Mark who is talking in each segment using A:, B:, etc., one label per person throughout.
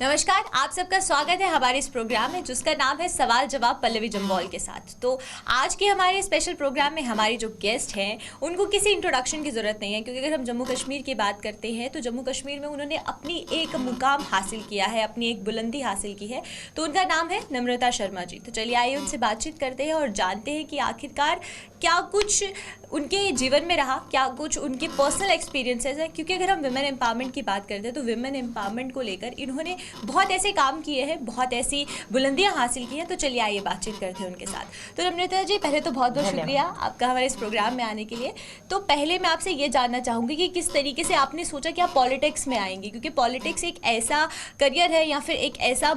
A: नमस्कार, आप सबका स्वागत है हमारे इस प्रोग्राम में जिसका नाम है सवाल जवाब पल्लवी जम्वाल के साथ। तो आज के हमारे स्पेशल प्रोग्राम में हमारी जो गेस्ट हैं उनको किसी इंट्रोडक्शन की ज़रूरत नहीं है, क्योंकि अगर हम जम्मू कश्मीर की बात करते हैं तो जम्मू कश्मीर में उन्होंने अपनी एक मुकाम हासिल किया है, अपनी एक बुलंदी हासिल की है। तो उनका नाम है नम्रता शर्मा जी। तो चलिए आइए उनसे बातचीत करते हैं और जानते हैं कि आखिरकार क्या कुछ उनके जीवन में रहा, क्या कुछ उनके पर्सनल एक्सपीरियंसेस हैं। क्योंकि अगर हम विमेन एम्पावरमेंट की बात करते हैं तो विमेन एम्पावरमेंट को लेकर इन्होंने बहुत ऐसे काम किए हैं, बहुत ऐसी बुलंदियां हासिल की हैं। तो चलिए आइए बातचीत करते हैं उनके साथ। तो नम्रता जी, पहले तो बहुत बहुत शुक्रिया आपका हमारे इस प्रोग्राम में आने के लिए। तो पहले मैं आपसे ये जानना चाहूँगी कि किस तरीके से आपने सोचा कि आप पॉलिटिक्स में आएंगी, क्योंकि पॉलिटिक्स एक ऐसा करियर है या फिर एक ऐसा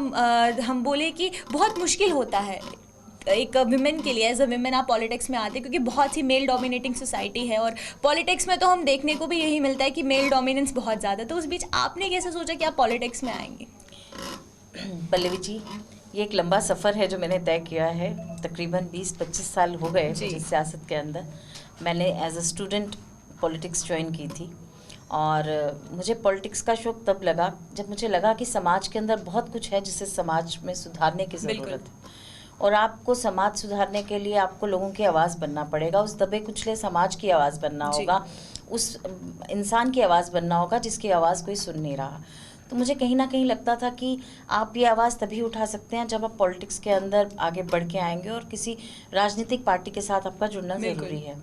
A: हम बोले कि बहुत मुश्किल होता है एक विमेन के लिए। एज अ विमेन आप पॉलिटिक्स में आते हैं क्योंकि बहुत सी मेल डोमिनेटिंग सोसाइटी है और पॉलिटिक्स में तो हम देखने को भी यही मिलता है कि मेल डोमिनेंस बहुत ज़्यादा। तो उस बीच आपने कैसे सोचा कि आप पॉलिटिक्स में आएंगी?
B: पल्लवी जी, ये एक लंबा सफ़र है जो मैंने तय किया है। तकरीबन 20-25 साल हो गए मुझे सियासत के अंदर। मैंने as a student politics join की थी और मुझे पॉलिटिक्स का शौक़ तब लगा जब मुझे लगा कि समाज के अंदर बहुत कुछ है जिसे समाज में सुधारने की ज़रूरत है और आपको समाज सुधारने के लिए आपको लोगों की आवाज़ बनना पड़ेगा। उस दबे कुचले समाज की आवाज़ बनना होगा, उस इंसान की आवाज़ बनना होगा जिसकी आवाज़ कोई सुन नहीं रहा। तो मुझे कहीं ना कहीं लगता था कि आप ये आवाज़ तभी उठा सकते हैं जब आप पॉलिटिक्स के अंदर आगे बढ़ के आएंगे और किसी राजनीतिक पार्टी के साथ आपका जुड़ना ज़रूरी है।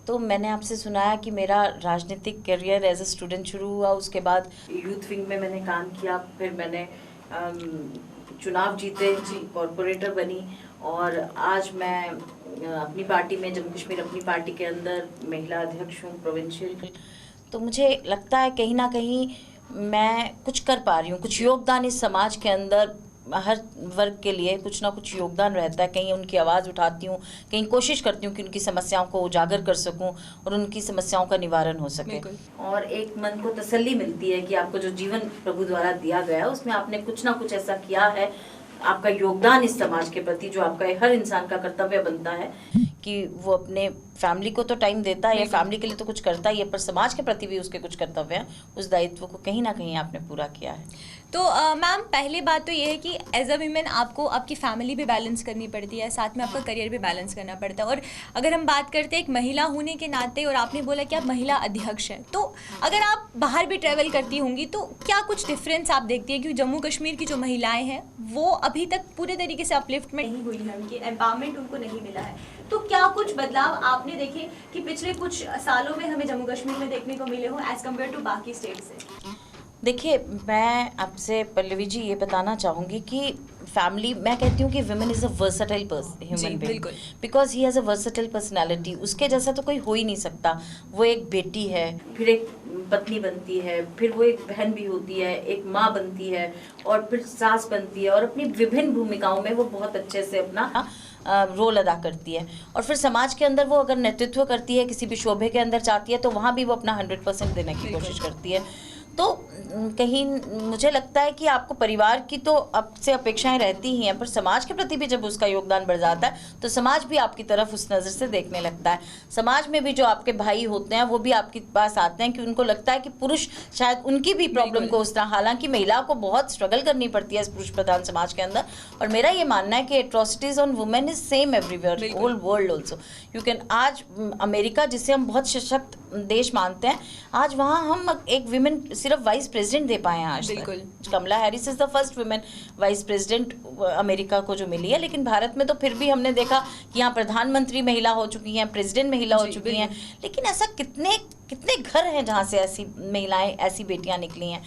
B: तो मैंने आपसे सुनाया कि मेरा राजनीतिक करियर एज ए स्टूडेंट शुरू हुआ। उसके बाद यूथ विंग में मैंने काम किया, फिर मैंने चुनाव जीते, कॉरपोरेटर बनी और आज मैं अपनी पार्टी में, जम्मू कश्मीर अपनी पार्टी के अंदर महिला अध्यक्ष हूँ प्रोविंशियल। तो मुझे लगता है कहीं ना कहीं मैं कुछ कर पा रही हूँ, कुछ योगदान इस समाज के अंदर हर वर्ग के लिए कुछ ना कुछ योगदान रहता है। कहीं उनकी आवाज़ उठाती हूँ, कहीं कोशिश करती हूँ कि उनकी समस्याओं को उजागर कर सकूँ और उनकी समस्याओं का निवारण हो सके। और एक मन को तसल्ली मिलती है कि आपको जो जीवन प्रभु द्वारा दिया गया है उसमें आपने कुछ ना कुछ ऐसा किया है, आपका योगदान इस समाज के प्रति जो आपका हर इंसान का कर्तव्य बनता है कि वो अपने फैमिली को तो टाइम देता है या फैमिली के लिए तो कुछ करता ही है, पर समाज के प्रति भी उसके कुछ कर्तव्य हैं। उस दायित्व को कहीं ना कहीं आपने पूरा किया है।
A: तो मैम, पहली बात तो ये है कि एज अ वीमेन आपको आपकी फैमिली भी बैलेंस करनी पड़ती है, साथ में आपका करियर भी बैलेंस करना पड़ता है। और अगर हम बात करते हैं एक महिला होने के नाते, और आपने बोला कि आप महिला अध्यक्ष हैं, तो अगर आप बाहर भी ट्रैवल करती होंगी तो क्या कुछ डिफरेंस आप देखती हैं? क्योंकि जम्मू कश्मीर की जो महिलाएं हैं वो अभी तक पूरे तरीके से अपलिफ्टमेंट नहीं हुई है, उनकी एम्पावरमेंट उनको नहीं मिला है। तो क्या कुछ बदलाव आपने देखे कि पिछले कुछ सालों में हमें जम्मू कश्मीर में देखने को मिले हो एज कम्पेयर टू बाकी स्टेट से?
B: देखिए, मैं आपसे पल्लवी जी ये बताना चाहूँगी कि फैमिली, मैं कहती हूँ कि women is a versatile human being because he has a versatile personality. उसके जैसा तो कोई हो ही नहीं सकता। वो एक बेटी है, फिर एक पत्नी बनती है, फिर वो एक बहन भी होती है, एक माँ बनती है और फिर सास बनती है और अपनी विभिन्न भूमिकाओं में वो बहुत अच्छे से अपना रोल अदा करती है। और फिर समाज के अंदर वो अगर नेतृत्व करती है, किसी भी शोबे के अंदर जाती है तो वहाँ भी वो अपना 100% देने की कोशिश करती है। तो कहीं मुझे लगता है कि आपको परिवार की तो आपसे अपेक्षाएं रहती ही हैं, पर समाज के प्रति भी जब उसका योगदान बढ़ जाता है तो समाज भी आपकी तरफ उस नज़र से देखने लगता है। समाज में भी जो आपके भाई होते हैं वो भी आपके पास आते हैं कि उनको लगता है कि पुरुष शायद उनकी भी प्रॉब्लम को उस तरह, हालांकि महिला को बहुत स्ट्रगल करनी पड़ती है इस पुरुष प्रधान समाज के अंदर। और मेरा ये मानना है कि atrocities on women is same everywhere, whole world also. You can, आज अमेरिका जिसे हम बहुत सशक्त देश मानते हैं, आज वहाँ हम एक विमेन सिर्फ वाइस प्रेसिडेंट दे पाए हैं आज तक। Kamala Harris is the first women vice president America को जो मिली है। लेकिन भारत में तो फिर भी हमने देखा कि यहाँ प्रधानमंत्री महिला हो चुकी हैं, प्रेसिडेंट महिला हो चुकी हैं। लेकिन ऐसा कितने घर हैं जहाँ से ऐसी महिलाएं, ऐसी बेटियाँ निकली हैं।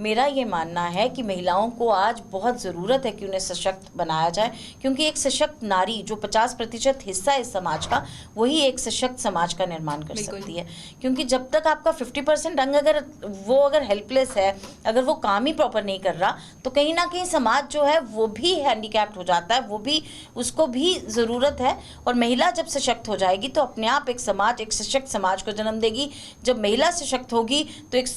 B: मेरा ये मानना है कि महिलाओं को आज बहुत ज़रूरत है कि उन्हें सशक्त बनाया जाए, क्योंकि एक सशक्त नारी जो 50% हिस्सा है इस समाज का, वही एक सशक्त समाज का निर्माण कर सकती है। क्योंकि जब तक आपका 50% अंग अगर हेल्पलेस है, अगर वो काम ही प्रॉपर नहीं कर रहा, तो कहीं ना कहीं समाज जो है वो भी हैंडीकैप्ड हो जाता है, वो भी, उसको भी ज़रूरत है। और महिला जब सशक्त हो जाएगी तो अपने आप एक समाज, एक सशक्त समाज को जन्म देगी। जब महिला सशक्त होगी तो एक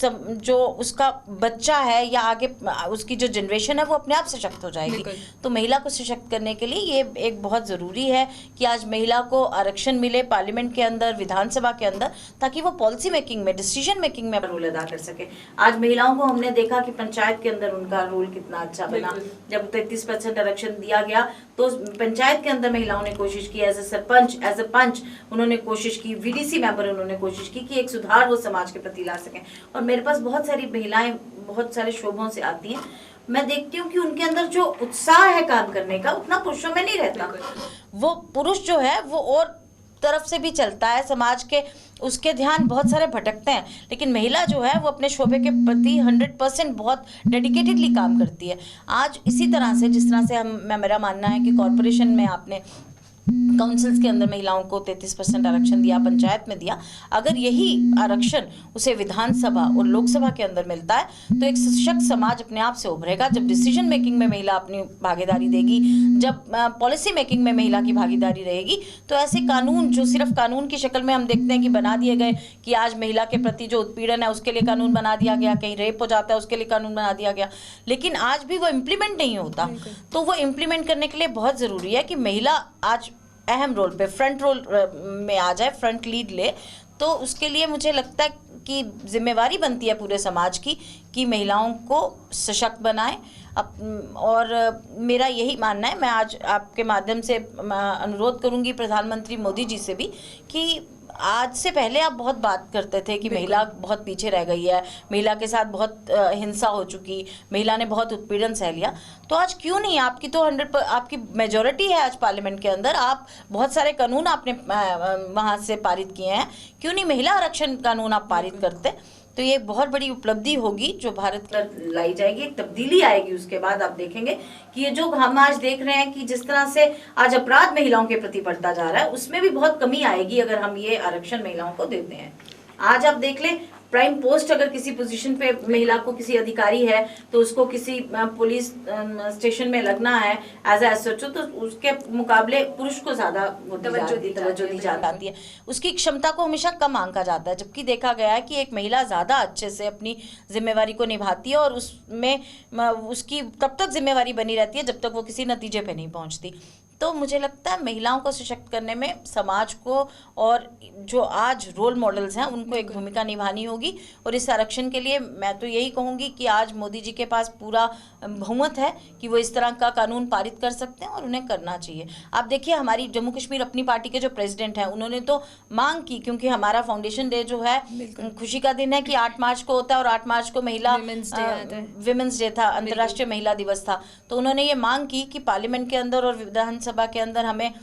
B: जो उसका बच्चा बच्चा है या आगे उसकी जो जनरेशन है वो अपने आप सशक्त हो जाएगी। तो महिला को सशक्त करने के लिए ये एक बहुत ज़रूरी है कि आज महिला को आरक्षण मिले पार्लियामेंट के अंदर, विधानसभा के अंदर, ताकि वो पॉलिसी मेकिंग में, डिसीजन मेकिंग में रोल अदा कर सके। आज महिलाओं को हमने देखा कि पंचायत के अंदर उनका रोल कितना अच्छा बना। जब 33% आरक्षण दिया गया तो पंचायत के अंदर महिलाओं ने कोशिश की, as a sarpanch, as a panch उन्होंने कोशिश की, वीडीसी मेंबर उन्होंने कोशिश की कि एक सुधार वो समाज के प्रति ला सकें। और मेरे पास बहुत सारी महिलाएं बहुत सारे शोबों से आती हैं, मैं देखती हूँ कि उनके अंदर जो उत्साह है काम करने का उतना पुरुषों में नहीं रहता। वो पुरुष जो है वो और तरफ से भी चलता है समाज के, उसके ध्यान बहुत सारे भटकते हैं, लेकिन महिला जो है वो अपने शोबे के प्रति 100% बहुत डेडिकेटेडली काम करती है। आज इसी तरह से, जिस तरह से मेरा मानना है कि कॉरपोरेशन में आपने काउंसिल्स के अंदर महिलाओं को 33% आरक्षण दिया, पंचायत में दिया, अगर यही आरक्षण उसे विधानसभा और लोकसभा के अंदर मिलता है तो एक सशक्त समाज अपने आप से उभरेगा। जब डिसीजन मेकिंग में महिला अपनी भागीदारी देगी, जब पॉलिसी मेकिंग में महिला की भागीदारी रहेगी, तो ऐसे कानून जो सिर्फ कानून की शक्ल में हम देखते हैं कि बना दिए गए कि आज महिला के प्रति जो उत्पीड़न है उसके लिए कानून बना दिया गया, कहीं रेप हो जाता है उसके लिए कानून बना दिया गया, लेकिन आज भी वो इम्प्लीमेंट नहीं होता। तो वो इम्प्लीमेंट करने के लिए बहुत ज़रूरी है कि महिला आज अहम रोल पे, फ्रंट रोल में आ जाए, फ्रंट लीड ले। तो उसके लिए मुझे लगता है कि जिम्मेवारी बनती है पूरे समाज की कि महिलाओं को सशक्त बनाएं। और मेरा यही मानना है, मैं आज आपके माध्यम से अनुरोध करूंगी प्रधानमंत्री मोदी जी से भी कि आज से पहले आप बहुत बात करते थे कि महिला बहुत पीछे रह गई है, महिला के साथ बहुत हिंसा हो चुकी, महिला ने बहुत उत्पीड़न सह लिया। तो आज क्यों नहीं, आपकी तो 100 आपकी मेजॉरिटी है आज पार्लियामेंट के अंदर, आप बहुत सारे कानून आपने वहाँ से पारित किए हैं, क्यों नहीं महिला आरक्षण कानून आप पारित करते? तो ये बहुत बड़ी उपलब्धि होगी जो भारत पर लाई जाएगी, एक तब्दीली आएगी। उसके बाद आप देखेंगे कि ये जो हम आज देख रहे हैं कि जिस तरह से आज अपराध महिलाओं के प्रति बढ़ता जा रहा है, उसमें भी बहुत कमी आएगी अगर हम ये आरक्षण महिलाओं को देते हैं। आज आप देख लें, प्राइम पोस्ट अगर किसी पोजीशन पे महिला को, किसी अधिकारी है तो उसको किसी पुलिस स्टेशन में लगना है एज एसएचओ, तो उसके मुकाबले पुरुष को ज्यादा तवज्जो दी जाती है, उसकी क्षमता को हमेशा कम आंका जाता है। जबकि देखा गया है कि एक महिला ज्यादा अच्छे से अपनी जिम्मेवारी को निभाती है और उसमें उसकी तब तक जिम्मेवारी बनी रहती है जब तक वो किसी नतीजे पे नहीं पहुंचती। तो मुझे लगता है महिलाओं को सशक्त करने में समाज को और जो आज रोल मॉडल्स हैं उनको एक भूमिका निभानी होगी। और इस आरक्षण के लिए मैं तो यही कहूँगी कि आज मोदी जी के पास पूरा बहुमत है कि वो इस तरह का कानून पारित कर सकते हैं और उन्हें करना चाहिए। आप देखिए, हमारी जम्मू कश्मीर अपनी पार्टी के जो प्रेसिडेंट हैं उन्होंने तो मांग की, क्योंकि हमारा फाउंडेशन डे जो है खुशी का दिन है कि 8 मार्च को होता है और 8 मार्च को महिला विमेंस डे था, अंतर्राष्ट्रीय महिला दिवस था। तो उन्होंने ये मांग की कि पार्लियामेंट के अंदर और विधानसभा के अंदर हमें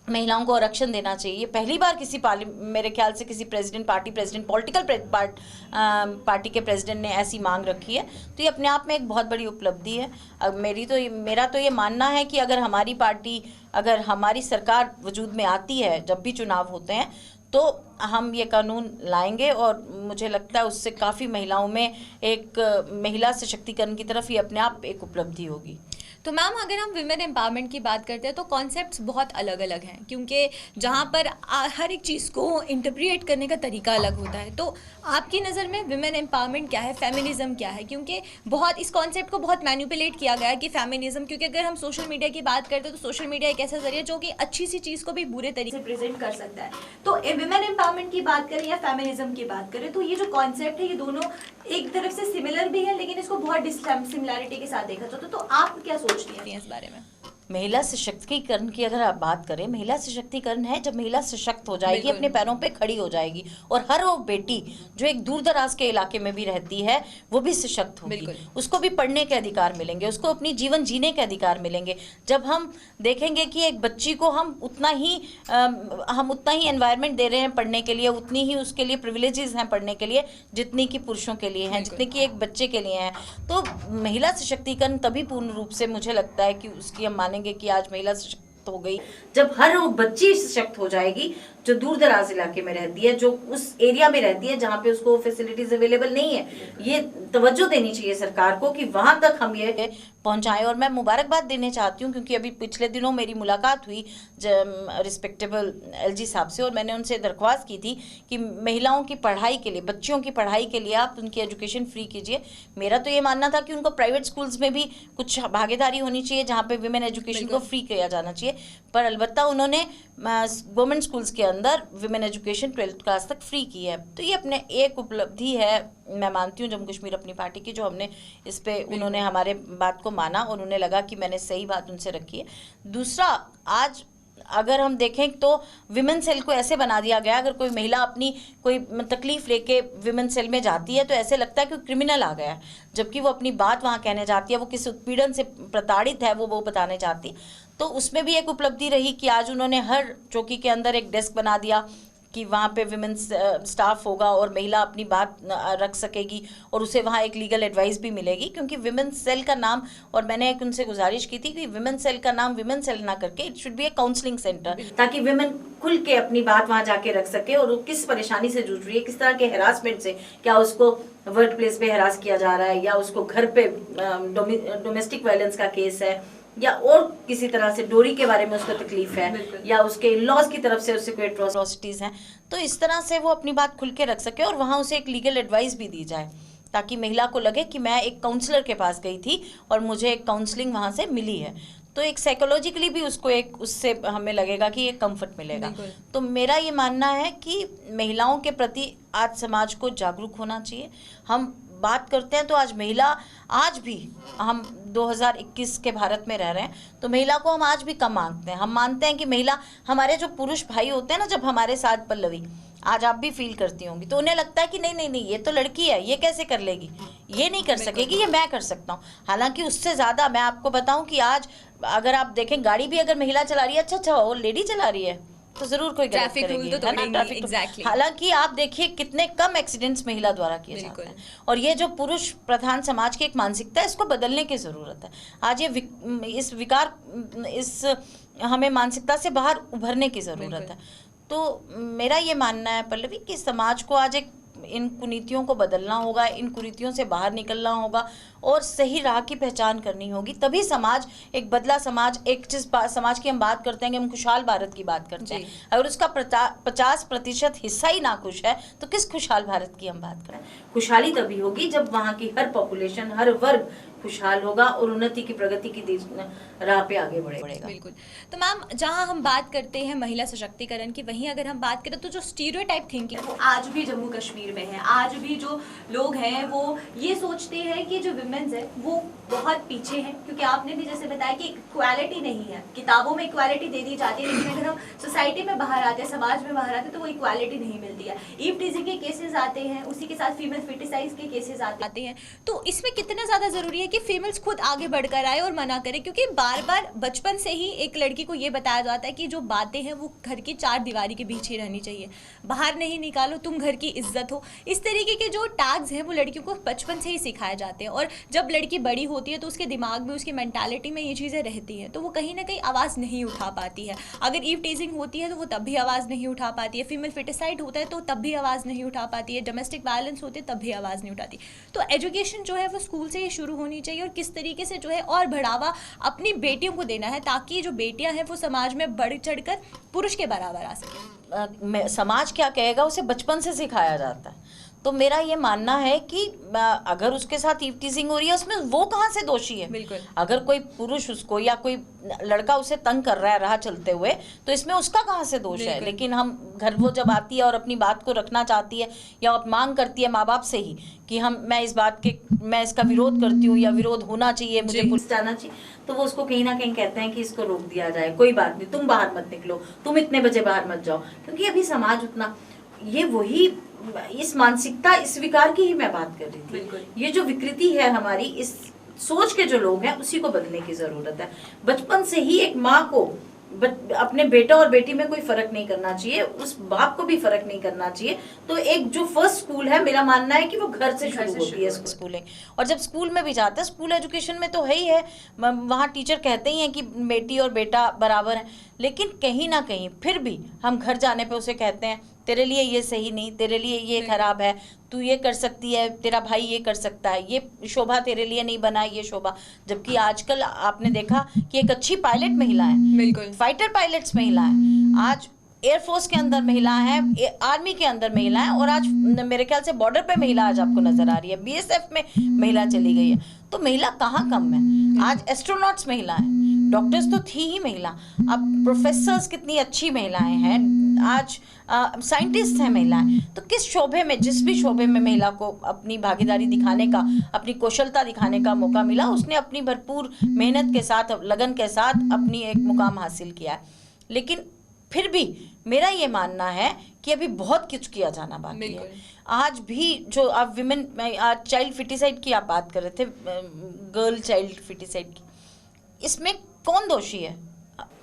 B: महिलाओं को आरक्षण देना चाहिए। ये पहली बार किसी मेरे ख्याल से किसी पॉलिटिकल पार्टी के प्रेसिडेंट ने ऐसी मांग रखी है। तो ये अपने आप में एक बहुत बड़ी उपलब्धि है। मेरा तो ये मानना है कि अगर हमारी पार्टी, अगर हमारी सरकार वजूद में आती है, जब भी चुनाव होते हैं, तो हम ये कानून लाएंगे और मुझे लगता है उससे काफ़ी महिलाओं में एक महिला सशक्तिकरण की तरफ ये अपने आप एक उपलब्धि होगी।
A: तो मैम, अगर हम विमेन एम्पावरमेंट की बात करते हैं तो कॉन्सेप्ट्स बहुत अलग अलग हैं, क्योंकि जहाँ पर हर एक चीज़ को इंटरप्रिएट करने का तरीका अलग होता है। तो आपकी नज़र में विमेन एम्पावरमेंट क्या है, फेमिनिज्म क्या है? क्योंकि बहुत इस कॉन्सेप्ट को बहुत मैनिपुलेट किया गया है कि फेमिनिज्म, क्योंकि अगर हम सोशल मीडिया की बात करते हैं तो सोशल मीडिया एक ऐसा जरिया जो कि अच्छी सी चीज़ को भी बुरे तरीके से प्रेजेंट कर सकता है। तो विमेन एम्पावरमेंट की बात करें या फेमिनिज्म की बात करें, तो ये जो कॉन्सेप्ट है ये दोनों एक तरफ से सिमिलर भी है, लेकिन इसको बहुत सिमिलैरिटी के साथ देखा जाता है। तो आप क्या सोचती हैं इस बारे में?
B: महिला सशक्तिकरण की अगर आप बात करें, महिला सशक्तिकरण है जब महिला सशक्त हो जाएगी, अपने पैरों पे खड़ी हो जाएगी, और हर वो बेटी जो एक दूर दराज के इलाके में भी रहती है वो भी सशक्त होगी, उसको भी पढ़ने के अधिकार मिलेंगे, उसको अपनी जीवन जीने के अधिकार मिलेंगे। जब हम देखेंगे कि एक बच्ची को हम उतना ही एनवायरनमेंट दे रहे हैं पढ़ने के लिए, उतनी ही उसके लिए प्रिविलेजेस हैं पढ़ने के लिए जितनी कि पुरुषों के लिए हैं, जितने कि एक बच्चे के लिए हैं। तो महिला सशक्तिकरण तभी पूर्ण रूप से मुझे लगता है कि उसकी हम कि आज महिला सशक्त हो गई जब हर वो बच्ची सशक्त हो जाएगी, जो दूर दराज इलाके में रहती है, जो उस एरिया में रहती है जहाँ पे उसको फैसिलिटीज अवेलेबल नहीं है। ये तवज्जो देनी चाहिए सरकार को कि वहां तक हम ये पहुंचाएं। और मैं मुबारकबाद देने चाहती हूँ क्योंकि अभी पिछले दिनों मेरी मुलाकात हुई रिस्पेक्टेबल एलजी साहब से, और मैंने उनसे दरख्वास्त की थी कि महिलाओं की पढ़ाई के लिए, बच्चियों की पढ़ाई के लिए आप उनकी एजुकेशन फ्री कीजिए। मेरा तो ये मानना था कि उनको प्राइवेट स्कूल्स में भी कुछ भागीदारी होनी चाहिए जहाँ पे विमेन एजुकेशन को फ्री किया जाना चाहिए, पर अलबत्ता उन्होंने गवर्नमेंट स्कूल्स के अंदर विमेन एजुकेशन 12th क्लास तक फ्री की है। तो ये अपने एक उपलब्धि है, मैं मानती हूँ जम्मू कश्मीर अपनी पार्टी की, जो हमने इस पे उन्होंने हमारे बात को माना और उन्हें लगा कि मैंने सही बात उनसे रखी है। दूसरा, आज अगर हम देखें तो विमेन सेल को ऐसे बना दिया गया, अगर कोई महिला अपनी कोई तकलीफ लेके विमेन सेल में जाती है तो ऐसे लगता है कि क्रिमिनल आ गया है, जबकि वो अपनी बात वहाँ कहने जाती है, वो किस उत्पीड़न से प्रताड़ित है वो बताने चाहती। तो उसमें भी एक उपलब्धि रही कि आज उन्होंने हर चौकी के अंदर एक डेस्क बना दिया कि वहाँ पे विमेन स्टाफ होगा और महिला अपनी बात रख सकेगी और उसे वहाँ एक लीगल एडवाइस भी मिलेगी। क्योंकि विमेन सेल का नाम, और मैंने एक उनसे गुजारिश की थी कि विमेन सेल का नाम विमेन सेल ना करके it should be A counselling centre, ताकि विमेन खुल के अपनी बात वहाँ जाके रख सके और वो किस परेशानी से जूझ रही है, किस तरह के हेरासमेंट से, क्या उसको वर्क प्लेस पे हेरास किया जा रहा है या उसको घर पे डोमेस्टिक वायलेंस का केस है या और किसी तरह से डोरी के बारे में उसको तकलीफ है या उसके लॉज की तरफ से उससे कोई एट्रोसिटीज हैं, तो इस तरह से वो अपनी बात खुल के रख सके और वहाँ उसे एक लीगल एडवाइस भी दी जाए, ताकि महिला को लगे कि मैं एक काउंसलर के पास गई थी और मुझे एक काउंसलिंग वहाँ से मिली है। तो एक साइकोलॉजिकली भी उसको एक उससे हमें लगेगा कि एक कंफर्ट मिलेगा। तो मेरा ये मानना है कि महिलाओं के प्रति आज समाज को जागरूक होना चाहिए। हम बात करते हैं तो आज महिला, आज भी हम 2021 के भारत में रह रहे हैं तो महिला को हम आज भी कम मानते हैं। हम मानते हैं कि महिला, हमारे जो पुरुष भाई होते हैं ना जब हमारे साथ, पल्लवी आज आप भी फील करती होंगी, तो उन्हें लगता है कि नहीं नहीं नहीं ये तो लड़की है, ये कैसे कर लेगी, ये नहीं कर सकेगी, ये मैं कर सकता हूँ। हालांकि उससे ज़्यादा मैं आपको बताऊँ कि आज अगर आप देखें गाड़ी भी अगर महिला चला रही है, अच्छा वो लेडी चला रही है तो जरूर कोई गलत करेगी, है ना, ट्रैफिक रूल। हालांकि आप देखिए कितने कम एक्सीडेंट्स महिला द्वारा किए जाते हैं, और ये जो पुरुष प्रधान समाज की एक मानसिकता है, इसको बदलने की जरूरत है। आज ये इस हमें मानसिकता से बाहर उभरने की जरूरत है। तो मेरा ये मानना है पल्लवी कि समाज को आज इन कुनीतियों को बदलना होगा, इन कुरीतियों से बाहर निकलना होगा और सही राह की पहचान करनी होगी, तभी समाज एक बदला समाज, एक जिस समाज की हम बात करते हैं कि हम खुशहाल भारत की बात करते हैं, अगर उसका 50% हिस्सा ही नाखुश है तो किस खुशहाल भारत की हम बात करें। खुशहाली तभी होगी जब वहाँ की हर पॉपुलेशन, हर वर्ग खुशहाल होगा और उन्नति की, प्रगति की राह पे आगे बढ़ेगा।
A: बिल्कुल। तो मैम, जहाँ हम बात करते हैं महिला सशक्तिकरण की, वहीं अगर हम बात करें तो जो स्टीरियोटाइप थिंकिंग वो आज भी जम्मू कश्मीर में है। आज भी जो लोग हैं वो ये सोचते हैं कि जो विमेन्स है वो बहुत पीछे हैं, क्योंकि आपने भी जैसे बताया कि इक्वालिटी नहीं है, किताबों में इक्वालिटी दे दी जाती है, लेकिन अगर हम सोसाइटी में बाहर आते हैं, समाज में बाहर आते हैं, तो वो इक्वालिटी नहीं मिलती है। ईव टीजिंग के केसेस आते हैं, उसी के साथ फीमेल फिटिसाइज के केसेस आते हैं। तो इसमें कितना ज़्यादा ज़रूरी है कि फीमेल्स खुद आगे बढ़कर आए और मना करें, क्योंकि बार बार बचपन से ही एक लड़की को ये बताया जाता है कि जो बातें हैं वो घर की 4 दीवारी के बीच ही रहनी चाहिए, बाहर नहीं निकालो, तुम घर की इज्जत हो। इस तरीके के जो टैग्स हैं वो लड़कियों को बचपन से ही सिखाए जाते हैं, और जब लड़की बड़ी होती है तो उसके दिमाग में, उसकी मेंटालिटी में ये चीज़ें रहती हैं, तो वो कहीं ना कहीं आवाज़ नहीं उठा पाती है। अगर ईव टीजिंग होती है तो वो तब भी आवाज़ नहीं उठा पाती है, फीमेल फिटिसाइड होता है तो तब भी आवाज़ नहीं उठा पाती है, डोमेस्टिक वायलेंस होते तब भी आवाज़ नहीं उठाती। तो एजुकेशन जो है वो स्कूल से ही शुरू होनी चाहिए, और किस तरीके से जो है और बढ़ावा अपनी बेटियों को देना है, ताकि जो बेटियां हैं वो समाज में बढ़ चढ़कर पुरुष के बराबर आ सके।
B: समाज क्या कहेगा उसे बचपन से सिखाया जाता है। तो मेरा ये मानना है कि अगर उसके साथ ईव टीजिंग हो रही है, उसमें वो कहाँ से दोषी है।
A: बिल्कुल।
B: अगर कोई पुरुष उसको या कोई लड़का उसे तंग कर रहा है राह चलते हुए, तो इसमें उसका कहाँ से दोष है। लेकिन हम घर वो जब आती है और अपनी बात को रखना चाहती है या मांग करती है माँ बाप से ही कि मैं इसका विरोध करती हूँ या विरोध होना चाहिए, मुझे पुलिस जाना चाहिए, तो वो उसको कहीं ना कहीं कहते हैं कि इसको रोक दिया जाए, कोई बात नहीं, तुम बाहर मत निकलो, तुम इतने बजे बाहर मत जाओ। क्योंकि अभी समाज उतना, ये वही इस मानसिकता, इस विकार की ही मैं बात कर रही थी। ये जो विकृति है हमारी, इस सोच के जो लोग हैं, उसी को बदलने की जरूरत है। बचपन से ही एक माँ को अपने बेटा और बेटी में कोई फर्क नहीं करना चाहिए, उस बाप को भी फर्क नहीं करना चाहिए। तो एक जो फर्स्ट स्कूल है, मेरा मानना है कि वो घर से शुरू होती है स्कूलिंग। और जब स्कूल में भी जाते हैं, स्कूल एजुकेशन में तो है ही है, वहाँ टीचर कहते ही हैं कि बेटी और बेटा बराबर हैं, लेकिन कहीं ना कहीं फिर भी हम घर जाने पे उसे कहते हैं तेरे लिए ये सही नहीं, तेरे लिए ये खराब है, तू ये कर सकती है, तेरा भाई ये कर सकता है, ये शोभा तेरे लिए नहीं बना, ये शोभा। जबकि आजकल आपने देखा कि एक अच्छी पायलट महिला है,
A: बिल्कुल,
B: फाइटर पायलट्स महिला है, आज एयरफोर्स के अंदर महिला है, आर्मी के अंदर महिला है, और आज मेरे ख्याल से बॉर्डर पे महिला आज आपको नजर आ रही है, बीएसएफ में महिला चली गई है। तो महिला कहाँ कम है, आज एस्ट्रोनॉट्स महिला है, डॉक्टर्स तो थी ही महिला, अब प्रोफेसर्स कितनी अच्छी महिलाएं हैं, आज साइंटिस्ट हैं महिलाएं। तो किस शोबे में, जिस भी शोबे में महिला को अपनी भागीदारी दिखाने का, अपनी कौशलता दिखाने का मौका मिला, उसने अपनी भरपूर मेहनत के साथ, लगन के साथ अपनी एक मुकाम हासिल किया है। लेकिन फिर भी मेरा ये मानना है कि अभी बहुत कुछ किया जाना बाकी है। आज भी जो आप विमेन, आज चाइल्ड फिटिसाइड की आप बात कर रहे थे, गर्ल चाइल्ड फिटिसाइड की, इसमें कौन दोषी है?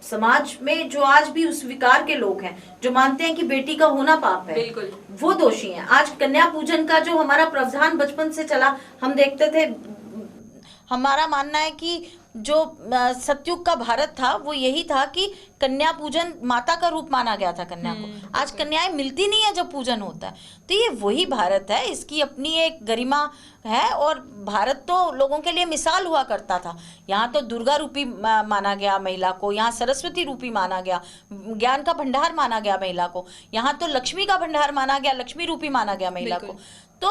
B: समाज में जो आज भी उस विकार के लोग हैं, जो मानते हैं कि बेटी का होना पाप है, बिल्कुल वो दोषी हैं। आज कन्या पूजन का जो हमारा प्रावधान बचपन से चला, हम देखते थे, हमारा मानना है कि जो सतयुग का भारत था वो यही था कि कन्या पूजन माता का रूप माना गया था कन्या को। आज कन्याएं मिलती नहीं है जब पूजन होता है। तो ये वही भारत है, इसकी अपनी एक गरिमा है, और भारत तो लोगों के लिए मिसाल हुआ करता था। यहाँ तो दुर्गा रूपी माना गया महिला को, यहाँ सरस्वती रूपी माना गया, ज्ञान का भंडार माना गया महिला को, यहाँ तो लक्ष्मी का भंडार माना गया, लक्ष्मी रूपी माना गया महिला को। तो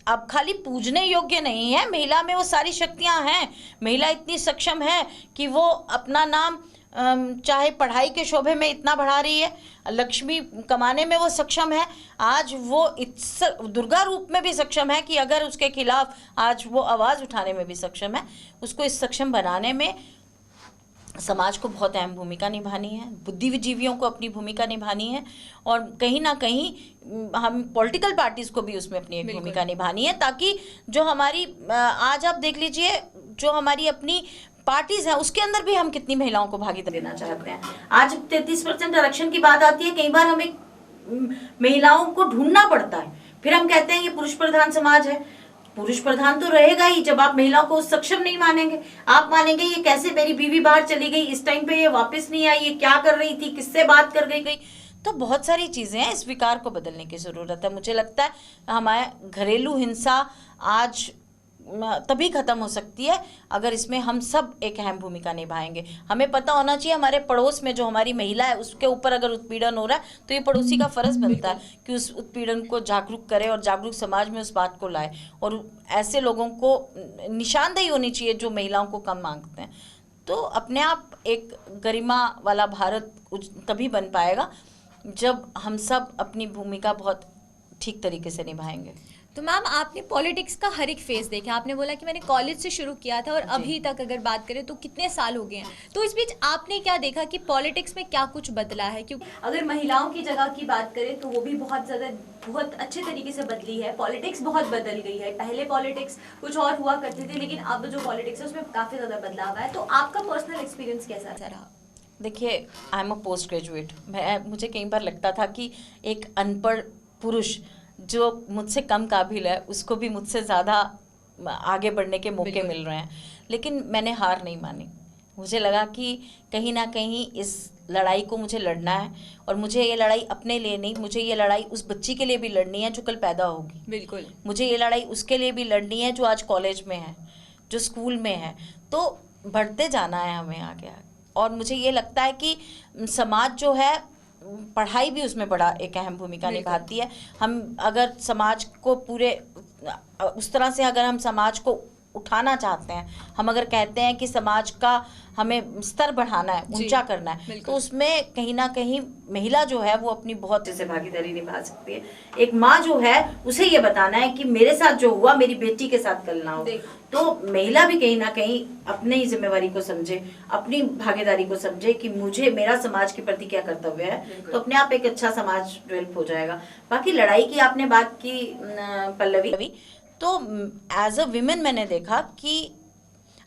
B: अब खाली पूजने योग्य नहीं है, महिला में वो सारी शक्तियां हैं। महिला इतनी सक्षम है कि वो अपना नाम चाहे पढ़ाई के शोभे में इतना बढ़ा रही है, लक्ष्मी कमाने में वो सक्षम है, आज वो दुर्गा रूप में भी सक्षम है कि अगर उसके खिलाफ आज वो आवाज़ उठाने में भी सक्षम है। उसको इस सक्षम बनाने में समाज को बहुत अहम भूमिका निभानी है, बुद्धिजीवियों को अपनी भूमिका निभानी है, और कहीं ना कहीं हम पॉलिटिकल पार्टीज को भी उसमें अपनी एक भूमिका निभानी है, ताकि जो हमारी आज आप देख लीजिए, जो हमारी अपनी पार्टीज हैं उसके अंदर भी हम कितनी महिलाओं को भागीदारी देना चाहते हैं। आज 33% आरक्षण की बात आती है, कई बार हमें महिलाओं को ढूंढना पड़ता है, फिर हम कहते हैं ये पुरुष प्रधान समाज है। पुरुष प्रधान तो रहेगा ही जब आप महिलाओं को सक्षम नहीं मानेंगे। आप मानेंगे ये कैसे, मेरी बीवी बाहर चली गई, इस टाइम पे ये वापस नहीं आई, ये क्या कर रही थी, किससे बात कर गई। तो बहुत सारी चीज़ें हैं, इस विकार को बदलने की ज़रूरत है। मुझे लगता है हमारे घरेलू हिंसा आज तभी खत्म हो सकती है अगर इसमें हम सब एक अहम भूमिका निभाएंगे। हमें पता होना चाहिए हमारे पड़ोस में जो हमारी महिला है उसके ऊपर अगर उत्पीड़न हो रहा है तो ये पड़ोसी का फर्ज बनता है कि उस उत्पीड़न को जागरूक करे और जागरूक समाज में उस बात को लाए, और ऐसे लोगों को निशानदेही होनी चाहिए जो महिलाओं को कम मांगते हैं। तो अपने आप एक गरिमा वाला भारत तभी बन पाएगा जब हम सब अपनी भूमिका बहुत ठीक तरीके से निभाएंगे।
A: तो मैम, आपने पॉलिटिक्स का हर एक फेज देखा। आपने बोला कि मैंने कॉलेज से शुरू किया था और अभी तक अगर बात करें तो कितने साल हो गए हैं, तो इस बीच आपने क्या देखा कि पॉलिटिक्स में क्या कुछ बदला है? क्योंकि अगर महिलाओं की जगह की बात करें तो वो भी बहुत अच्छे तरीके से बदली है। पॉलिटिक्स बहुत बदल गई है। पहले पॉलिटिक्स कुछ और हुआ करते थे, लेकिन अब जो पॉलिटिक्स है उसमें काफ़ी ज़्यादा बदलाव है। तो आपका पर्सनल एक्सपीरियंस कैसा रहा?
B: देखिए, I am a post graduate. मुझे कई बार लगता था कि एक अनपढ़ पुरुष जो मुझसे कम काबिल है उसको भी मुझसे ज़्यादा आगे बढ़ने के मौके मिल रहे हैं, लेकिन मैंने हार नहीं मानी। मुझे लगा कि कहीं ना कहीं इस लड़ाई को मुझे लड़ना है, और मुझे ये लड़ाई अपने लिए नहीं, मुझे ये लड़ाई उस बच्ची के लिए भी लड़नी है जो कल पैदा होगी।
A: बिल्कुल।
B: मुझे ये लड़ाई उसके लिए भी लड़नी है जो आज कॉलेज में है, जो स्कूल में है। तो बढ़ते जाना है हमें आगे, और मुझे ये लगता है कि समाज जो है, पढ़ाई भी उसमें बड़ा एक अहम भूमिका निभाती है। हम अगर समाज को पूरे उस तरह से अगर हम समाज को उठाना चाहते हैं, हम अगर कहते हैं कि समाज का हमें स्तर बढ़ाना है, ऊंचा करना है, तो उसमें कहीं ना कहीं महिला जो है वो अपनी बहुत जैसे भागीदारी निभा सकती है। एक माँ जो है उसे ये बताना है कि मेरे साथ जो हुआ मेरी बेटी के साथ कल ना हो। तो महिला भी कहीं ना कहीं अपनी जिम्मेवारी को समझे, अपनी भागीदारी को समझे कि मुझे मेरा समाज के प्रति क्या कर्तव्य है, तो अपने आप एक अच्छा समाज डेवलप हो जाएगा। बाकी लड़ाई की आपने बात की पल्लवी, तो एज अ विमेन मैंने देखा कि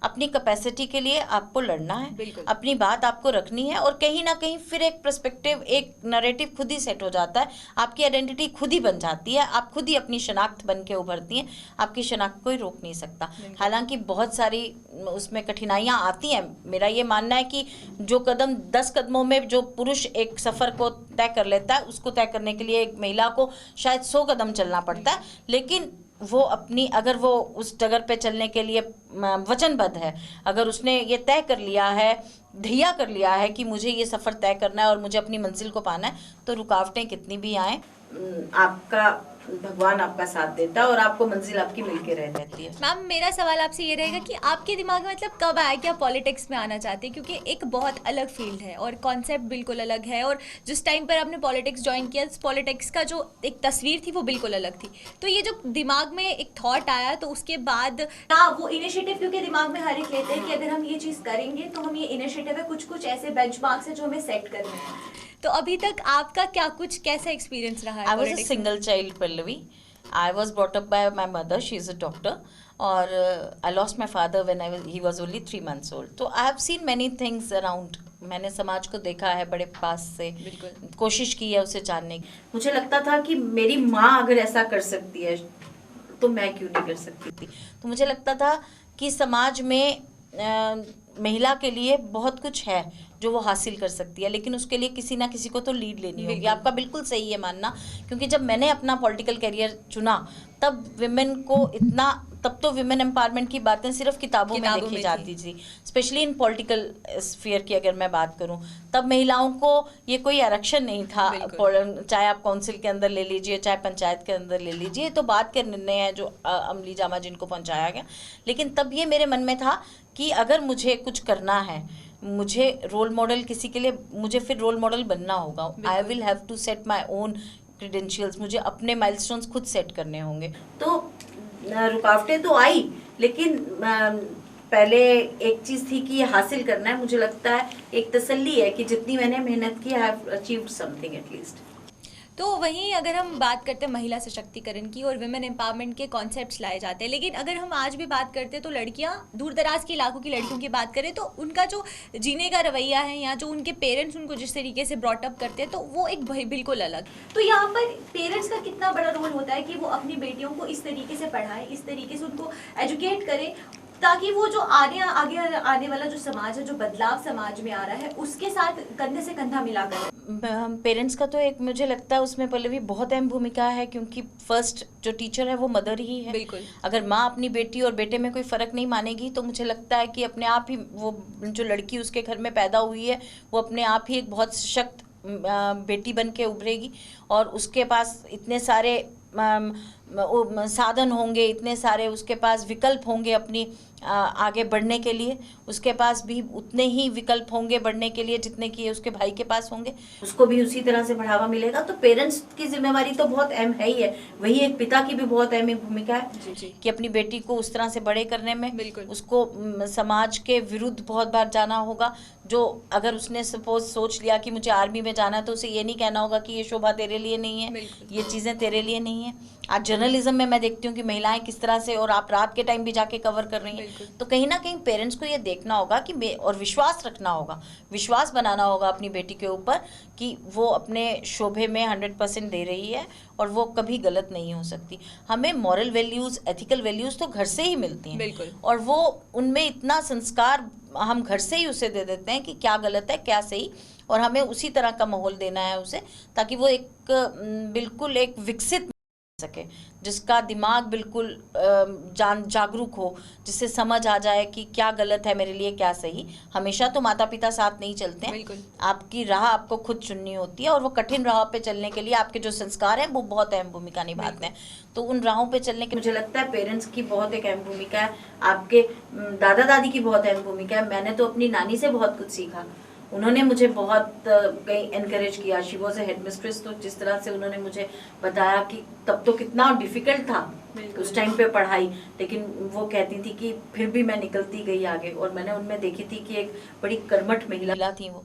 B: अपनी कैपेसिटी के लिए आपको लड़ना है,
A: बिल्कुल।
B: अपनी बात आपको रखनी है, और कहीं ना कहीं फिर एक पर्सपेक्टिव, एक नैरेटिव खुद ही सेट हो जाता है, आपकी आइडेंटिटी खुद ही बन जाती है, आप खुद ही अपनी शनाख्त बन के उभरती हैं, आपकी शनाख्त कोई रोक नहीं सकता। हालांकि बहुत सारी उसमें कठिनाइयाँ आती हैं। मेरा ये मानना है कि जो कदम 10 कदमों में जो पुरुष एक सफ़र को तय कर लेता है, उसको तय करने के लिए एक महिला को शायद 100 कदम चलना पड़ता है, लेकिन वो अपनी, अगर वो उस डगर पे चलने के लिए वचनबद्ध है, अगर उसने ये तय कर लिया है, ध्येय कर लिया है कि मुझे ये सफ़र तय करना है और मुझे अपनी मंजिल को पाना है, तो रुकावटें कितनी भी आए, आपका भगवान आपका साथ देता है और आपको मंजिल आपकी मिलके रह जाती है।
A: मैम, मेरा सवाल आपसे ये रहेगा कि आपके दिमाग में मतलब कब आया कि आप पॉलिटिक्स में आना चाहते हैं, क्योंकि एक बहुत अलग फील्ड है और कॉन्सेप्ट बिल्कुल अलग है, और जिस टाइम पर आपने पॉलिटिक्स ज्वाइन किया, पॉलिटिक्स का जो एक तस्वीर थी वो बिल्कुल अलग थी। तो ये जो दिमाग में एक थॉट आया, तो उसके बाद ना वो इनिशिएटिव, क्योंकि दिमाग में हर एक लेते हैं कि अगर हम ये चीज़ करेंगे तो हम ये इनिशिएटिव है, कुछ कुछ ऐसे बेंचमार्क्स है जो हमें सेट करने हैं। तो अभी तक आपका क्या कुछ कैसा एक्सपीरियंस रहा है?
B: I was a single child Pallavi. I was brought up by my mother. She is a doctor. और I lost my father when he was only 3 months old. तो I have seen many things around. मैंने समाज को देखा है बड़े पास से, कोशिश की है उसे जानने की. मुझे लगता था कि मेरी माँ अगर ऐसा कर सकती है तो मैं क्यों नहीं कर सकती थी. तो मुझे लगता था कि समाज में महिला के लिए बहुत कुछ है जो वो हासिल कर सकती है, लेकिन उसके लिए किसी ना किसी को तो लीड लेनी होगी. आपका बिल्कुल सही है मानना, क्योंकि जब मैंने अपना पॉलिटिकल करियर चुना तब विमेन को इतना, तब तो विमेन एम्पावरमेंट की बातें सिर्फ किताबों में देखी जाती थी, स्पेशली इन पॉलिटिकल स्फीयर की अगर मैं बात करूं, तब महिलाओं को ये कोई आरक्षण नहीं था. चाहे आप काउंसिल के अंदर ले लीजिए, चाहे पंचायत के अंदर ले लीजिए, तो बात के निर्णय है जो अमली जामा जिनको पहुंचाया गया. लेकिन तब ये मेरे मन में था कि अगर मुझे कुछ करना है, मुझे रोल मॉडल किसी के लिए, मुझे फिर रोल मॉडल बनना होगा. I will have to set my own credentials, मुझे अपने माइलस्टोन्स खुद सेट करने होंगे. तो रुकावटें तो आई, लेकिन पहले एक चीज़ थी कि ये हासिल करना है. मुझे लगता है एक तसल्ली है कि जितनी मैंने मेहनत की, I have achieved something at least.
A: तो वहीं अगर हम बात करते हैं महिला सशक्तिकरण की और विमेन एम्पावरमेंट के कॉन्सेप्ट्स लाए जाते हैं, लेकिन अगर हम आज भी बात करते हैं तो लड़कियां, दूर दराज के इलाकों की लड़कियों की बात करें तो उनका जो जीने का रवैया है, या जो उनके पेरेंट्स उनको जिस तरीके से ब्रॉटअप करते हैं, तो वो एक बिल्कुल अलग. तो यहाँ पर पेरेंट्स का कितना बड़ा रोल होता है कि वो अपनी बेटियों को इस तरीके से पढ़ाएं, इस तरीके से उनको एजुकेट करें, ताकि वो जो आगे आने वाला जो समाज है, जो बदलाव समाज में आ रहा है, उसके साथ कंधे से कंधा मिलाकर.
B: पेरेंट्स का तो एक, मुझे लगता है उसमें पहले भी बहुत अहम भूमिका है, क्योंकि फर्स्ट जो टीचर है वो मदर ही है.
A: बिल्कुल.
B: अगर माँ अपनी बेटी और बेटे में कोई फ़र्क नहीं मानेगी, तो मुझे लगता है कि अपने आप ही वो जो लड़की उसके घर में पैदा हुई है, वो अपने आप ही एक बहुत सशक्त बेटी बन के उभरेगी, और उसके पास इतने सारे साधन होंगे, इतने सारे उसके पास विकल्प होंगे अपनी आगे बढ़ने के लिए. उसके पास भी उतने ही विकल्प होंगे बढ़ने के लिए जितने कि उसके भाई के पास होंगे. उसको भी उसी तरह से बढ़ावा मिलेगा. तो पेरेंट्स की जिम्मेवारी तो बहुत अहम है ही है. वही एक पिता की भी बहुत अहम भूमिका है कि अपनी बेटी को उस तरह से बड़े करने में. उसको समाज के विरुद्ध बहुत बार जाना होगा. जो अगर उसने सपोज सोच लिया कि मुझे आर्मी में जाना है, तो उसे ये नहीं कहना होगा कि ये शोभा तेरे लिए नहीं है, ये चीज़ें तेरे लिए नहीं है. आज जर्नलिज्म में मैं देखती हूँ कि महिलाएं किस तरह से, और आप रात के टाइम भी जाके कवर कर रही हैं. तो कहीं ना कहीं पेरेंट्स को ये देखना होगा कि, और विश्वास रखना होगा, विश्वास बनाना होगा अपनी बेटी के ऊपर कि वो अपने शोभे में 100% दे रही है और वो कभी गलत नहीं हो सकती. हमें मॉरल वैल्यूज़, एथिकल वैल्यूज़ तो घर से ही मिलती हैं, और वो उनमें इतना संस्कार हम घर से ही उसे दे देते हैं कि क्या गलत है क्या सही, और हमें उसी तरह का माहौल देना है उसे, ताकि वो एक बिल्कुल एक विकसित सके, जिसका दिमाग बिल्कुल जागरूक हो, जिससे समझ आ जाए कि क्या गलत है मेरे लिए, क्या सही. हमेशा तो माता पिता साथ नहीं चलते हैं. आपकी राह आपको खुद चुननी होती है, और वो कठिन राह पे चलने के लिए आपके जो संस्कार हैं वो बहुत अहम भूमिका निभाते हैं. तो उन राहों पे चलने के मुझे लगता है पेरेंट्स की बहुत एक अहम भूमिका है. आपके दादा दादी की बहुत अहम भूमिका है. मैंने तो अपनी नानी से बहुत कुछ सीखा. उन्होंने मुझे बहुत कहीं एनकरेज किया. She was a head mistress. तो जिस तरह से उन्होंने मुझे बताया कि तब तो कितना डिफिकल्ट था उस टाइम पे पढ़ाई, लेकिन वो कहती थी कि फिर भी मैं निकलती गई आगे. और मैंने उनमें देखी थी कि एक बड़ी कर्मठ महिला थी वो.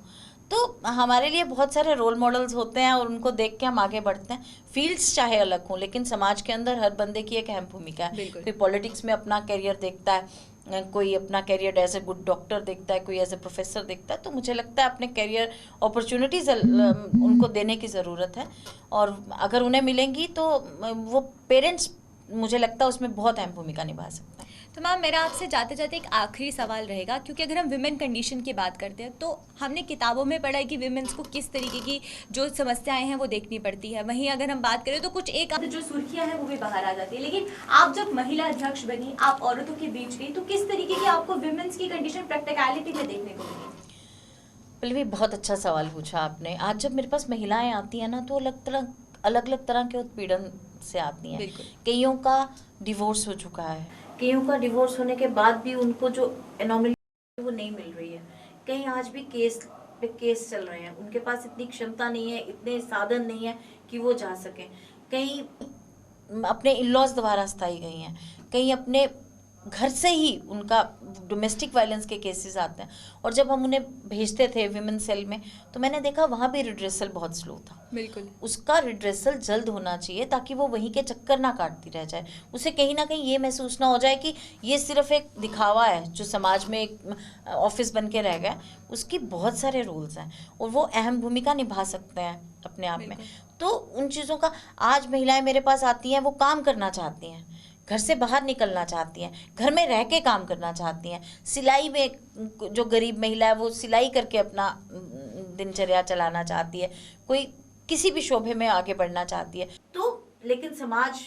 B: तो हमारे लिए बहुत सारे रोल मॉडल्स होते हैं, और उनको देख के हम आगे बढ़ते हैं. फील्ड्स चाहे अलग हों, लेकिन समाज के अंदर हर बंदे की एक अहम भूमिका है. कोई पॉलिटिक्स में अपना करियर देखता है, कोई अपना career as a good doctor देखता है, कोई एज ए प्रोफेसर देखता है, तो मुझे लगता है अपने करियर अपॉर्चुनिटीज़ उनको देने की ज़रूरत है, और अगर उन्हें मिलेंगी तो वो पेरेंट्स, मुझे लगता है उसमें बहुत अहम भूमिका निभा सकते हैं।
A: तो मैम मेरा आपसे जाते जाते एक आखिरी सवाल रहेगा, क्योंकि अगर हम विमेन कंडीशन की बात करते हैं तो हमने किताबों में पढ़ा है कि विमेंस को किस तरीके की जो समस्याएं हैं वो देखनी पड़ती है, वहीं अगर हम बात करें तो कुछ एक जो सुर्खियां हैं वो भी बाहर आ जाती है, लेकिन आप जब महिला अध्यक्ष बनी, आप औरतों के बीच गई, तो किस तरीके की आपको विमेंस की कंडीशन प्रैक्टिकलिटी में देखने को मिली?
B: पल्लवी, बहुत अच्छा सवाल पूछा आपने। आज जब मेरे पास महिलाएं आती हैं ना, तो अलग अलग तरह के उत्पीड़न से आती हैं। कईयों का डिवोर्स हो चुका है, कईयों का डिवोर्स होने के बाद भी उनको जो एनॉर्मली वो नहीं मिल रही है, कहीं आज भी केस पे केस चल रहे हैं, उनके पास इतनी क्षमता नहीं है, इतने साधन नहीं है कि वो जा सकें, कहीं अपने इन लॉज द्वारा स्थाई गई हैं, कहीं अपने घर से ही उनका डोमेस्टिक वायलेंस के केसेस आते हैं, और जब हम उन्हें भेजते थे विमेन सेल में तो मैंने देखा वहाँ भी रिड्रेसल बहुत स्लो था।
A: बिल्कुल, उसका
B: रिड्रेसल जल्द होना चाहिए ताकि वो वहीं के चक्कर ना काटती रह जाए, उसे कहीं ना कहीं ये महसूस ना हो जाए कि ये सिर्फ एक दिखावा है जो समाज में एक ऑफिस बन के रह गया। उसकी बहुत सारे रोल्स हैं और वो अहम भूमिका निभा सकते हैं अपने आप में। तो उन चीज़ों का, आज महिलाएं मेरे पास आती हैं, वो काम करना चाहती हैं, घर से बाहर निकलना चाहती हैं, घर में रह के काम करना चाहती हैं, सिलाई में जो गरीब महिला है वो सिलाई करके अपना दिनचर्या चलाना चाहती है, कोई किसी भी शोबे में आगे बढ़ना चाहती है, तो लेकिन समाज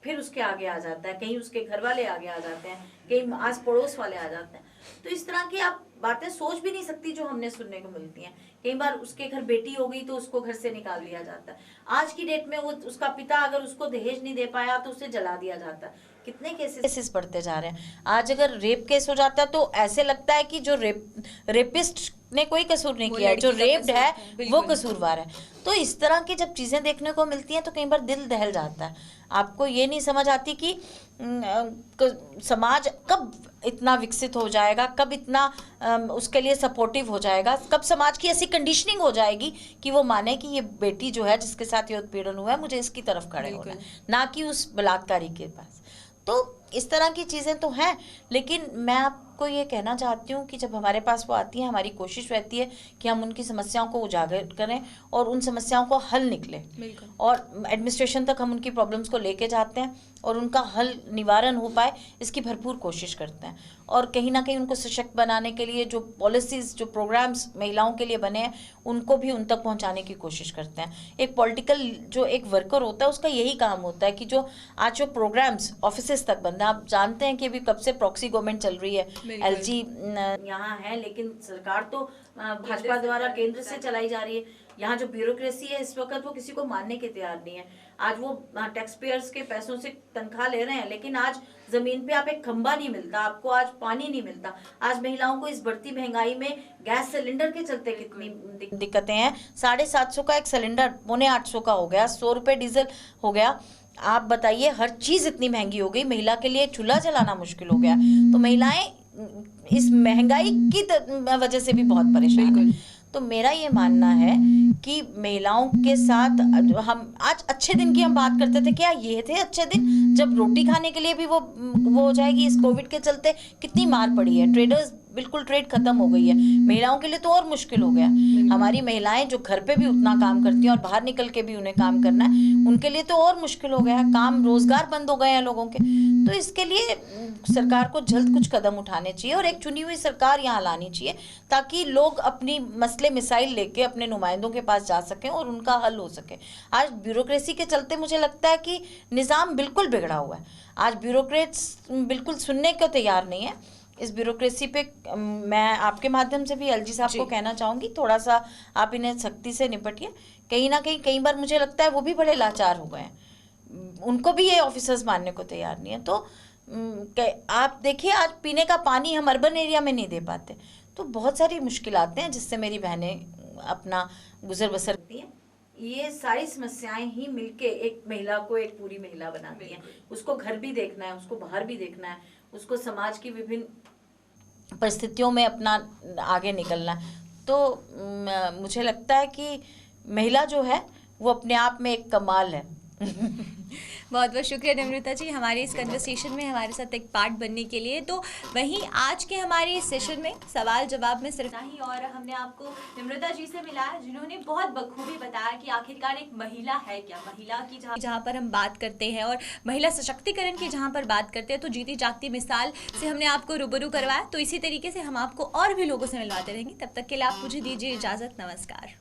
B: फिर उसके आगे आ जाता है, कहीं उसके घर वाले आगे आ जाते हैं, कहीं आस पड़ोस वाले आ जाते हैं। तो इस तरह की आप बातें सोच भी नहीं सकती जो हमने सुनने को मिलती हैं। कई बार उसके घर बेटी हो गई तो उसको घर से निकाल दिया जाता है। आज की डेट में वो उसका पिता अगर उसको दहेज नहीं दे पाया तो उसे जला दिया जाता है। कितने केसेस बढ़ते जा रहे हैं। आज अगर रेप केस हो जाता है तो ऐसे लगता है कि जो रेपिस्ट ने कोई कसूर नहीं किया है, जो रेप्ड है वो कसूरवार है। तो इस तरह की जब चीज़ें देखने को मिलती हैं तो कई बार दिल दहल जाता है। आपको ये नहीं समझ आती कि समाज कब इतना विकसित हो जाएगा, कब इतना उसके लिए सपोर्टिव हो जाएगा, कब समाज की ऐसी कंडीशनिंग हो जाएगी कि वो माने कि ये बेटी जो है जिसके साथ ये उत्पीड़न हुआ है, मुझे इसकी तरफ खड़े होना है, ना कि उस बलात्कारी के पास। तो इस तरह की चीज़ें तो हैं, लेकिन मैं आपको ये कहना चाहती हूँ कि जब हमारे पास वो आती है, हमारी कोशिश रहती है कि हम उनकी समस्याओं को उजागर करें और उन समस्याओं को हल निकले, और एडमिनिस्ट्रेशन तक हम उनकी प्रॉब्लम्स को लेके जाते हैं और उनका हल निवारण हो पाए इसकी भरपूर कोशिश करते हैं। और कहीं ना कहीं उनको सशक्त बनाने के लिए जो पॉलिसीज़, जो प्रोग्राम्स महिलाओं के लिए बने हैं, उनको भी उन तक पहुंचाने की कोशिश करते हैं। एक पॉलिटिकल जो एक वर्कर होता है उसका यही काम होता है कि जो आज जो प्रोग्राम्स ऑफिसेस तक बंद है, आप जानते हैं कि अभी कब से प्रॉक्सी गवर्नमेंट चल रही है, एलजी यहाँ है, लेकिन सरकार तो भाजपा द्वारा केंद्र से चलाई जा रही है। यहाँ जो ब्यूरोक्रेसी है इस वक्त वो किसी को मानने के तैयार नहीं है। आज वो टैक्स पेयर्स के पैसों से तनख्वाह ले रहे हैं, लेकिन आज जमीन पे आप एक खंबा नहीं मिलता, आपको आज पानी नहीं मिलता। आज महिलाओं को इस बढ़ती महंगाई में गैस सिलेंडर के चलते कितनी दिक्कतें हैं। 750 का एक सिलेंडर 750 का हो गया, 100 रुपये डीजल हो गया। आप बताइए, हर चीज इतनी महंगी हो गई, महिला के लिए चूल्हा जलाना मुश्किल हो गया। तो महिलाएं इस महंगाई की वजह से भी बहुत परेशान है। तो मेरा ये मानना है कि महिलाओं के साथ हम आज अच्छे दिन की हम बात करते थे, क्या ये थे अच्छे दिन जब रोटी खाने के लिए भी वो हो जाएगी। इस कोविड के चलते कितनी मार पड़ी है, ट्रेडर्स बिल्कुल ट्रेड खत्म हो गई है, महिलाओं के लिए तो और मुश्किल हो गया। हमारी महिलाएं जो घर पे भी उतना काम करती हैं और बाहर निकल के भी उन्हें काम करना है, उनके लिए तो और मुश्किल हो गया है। काम रोजगार बंद हो गए हैं लोगों के। तो इसके लिए सरकार को जल्द कुछ कदम उठाने चाहिए और एक चुनी हुई सरकार यहाँ लानी चाहिए, ताकि लोग अपनी मसले मिसाइल लेके अपने नुमाइंदों के पास जा सकें और उनका हल हो सके। आज ब्यूरोक्रेसी के चलते मुझे लगता है कि निज़ाम बिल्कुल बिगड़ा हुआ है। आज ब्यूरोक्रेट्स बिल्कुल सुनने को तैयार नहीं है। इस ब्यूरोक्रेसी पे मैं आपके माध्यम से भी एलजी साहब को कहना चाहूँगी, थोड़ा सा आप इन्हें सख्ती से निपटिए। कहीं ना कहीं कई बार मुझे लगता है वो भी बड़े लाचार हो गए हैं, उनको भी ये ऑफिसर्स मानने को तैयार नहीं है। तो आप देखिए, आज पीने का पानी हम अर्बन एरिया में नहीं दे पाते। तो बहुत सारी मुश्किलातें हैं जिससे मेरी बहनें अपना गुजर बसर करती हैं। ये सारी समस्याएं ही मिलके एक महिला को एक पूरी महिला बनाती हैं। उसको घर भी देखना है, उसको बाहर भी देखना है, उसको समाज की विभिन्न परिस्थितियों में अपना आगे निकलना है। तो मुझे लगता है कि महिला जो है वो अपने आप में एक कमाल है।
A: बहुत बहुत शुक्रिया निमृता जी हमारे इस कन्वर्सेशन में हमारे साथ एक पार्ट बनने के लिए। तो वहीं आज के हमारे इस सेशन में सवाल जवाब में सिर्फ नहीं, और हमने आपको निमृता जी से मिलाया जिन्होंने बहुत बखूबी बताया कि आखिरकार एक महिला है क्या, महिला की जहाँ पर हम बात करते हैं और महिला सशक्तिकरण की जहाँ पर बात करते हैं तो जीती जागती मिसाल से हमने आपको रूबरू करवाया। तो इसी तरीके से हम आपको और भी लोगों से मिलवाते रहेंगे। तब तक के लिए आप मुझे दीजिए इजाज़त। नमस्कार।